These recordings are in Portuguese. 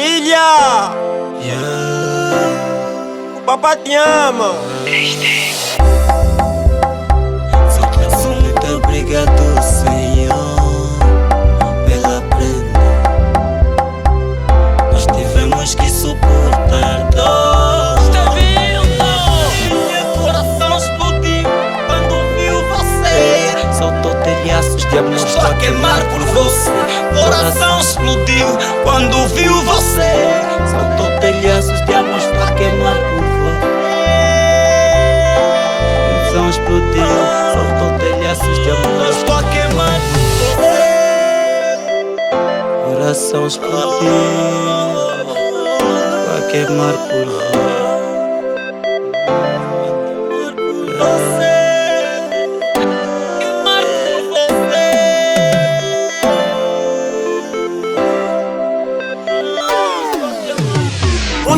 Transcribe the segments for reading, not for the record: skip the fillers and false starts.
Filha! O papá te ama! Sou muito obrigado, Senhor, pela prenda. Nós tivemos que suportar dor. Meu coração explodiu quando viu você. Soltou telhaços de amor, estou a queimar por você. Coração explodiu quando viu você. Soltou telhaços de amor, estou a queimar por você. Coração explodiu, soltou telhaços de amor, estou a queimar por você. Coração explodiu, estou a queimar por você.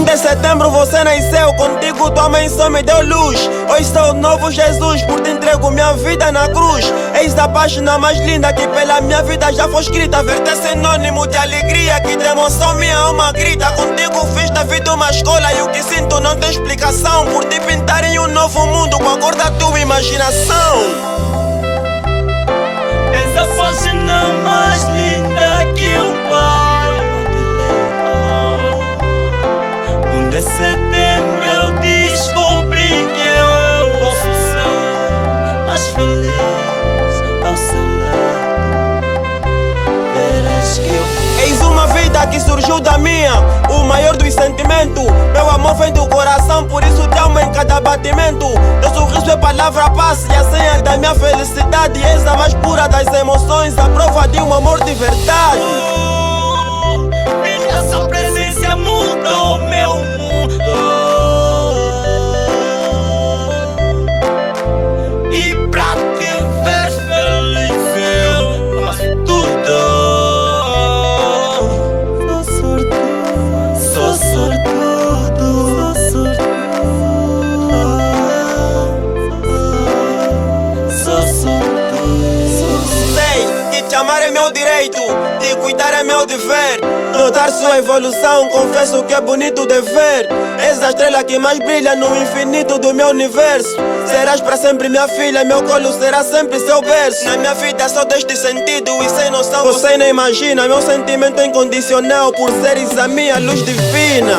De setembro você nasceu, contigo tua mãe só me deu luz. Hoje sou o novo Jesus, por te entrego minha vida na cruz. Eis a página mais linda que pela minha vida já foi escrita. Verte é sinônimo de alegria, que de emoção minha alma grita. Contigo fiz da vida uma escola e o que sinto não tem explicação. Por te pintar em um novo mundo com a cor da tua imaginação. Essa página mais linda que um pai. De setembro eu descobri que eu posso ser mais feliz ao seu lado. Verás que eu Eis uma vida que surgiu da minha, o maior dos sentimentos. Meu amor vem do coração, por isso te amo em cada batimento. Teu sorriso é palavra paz e a senha da minha felicidade. És a mais pura das emoções, a prova de um amor de verdade. Essa presença muda o meu mundo. E pra te ver feliz eu faço tudo. Sou sortudo, sou sortudo, sou sortudo, sou sortudo. Sei que te amar é meu direito, te cuidar é meu dever. Notar sua evolução, confesso que é bonito de ver. És a estrela que mais brilha no infinito do meu universo. Serás para sempre minha filha, meu colo será sempre seu berço. Na minha vida só deste sentido e sem noção você nem imagina. Meu sentimento é incondicional por seres a minha luz divina.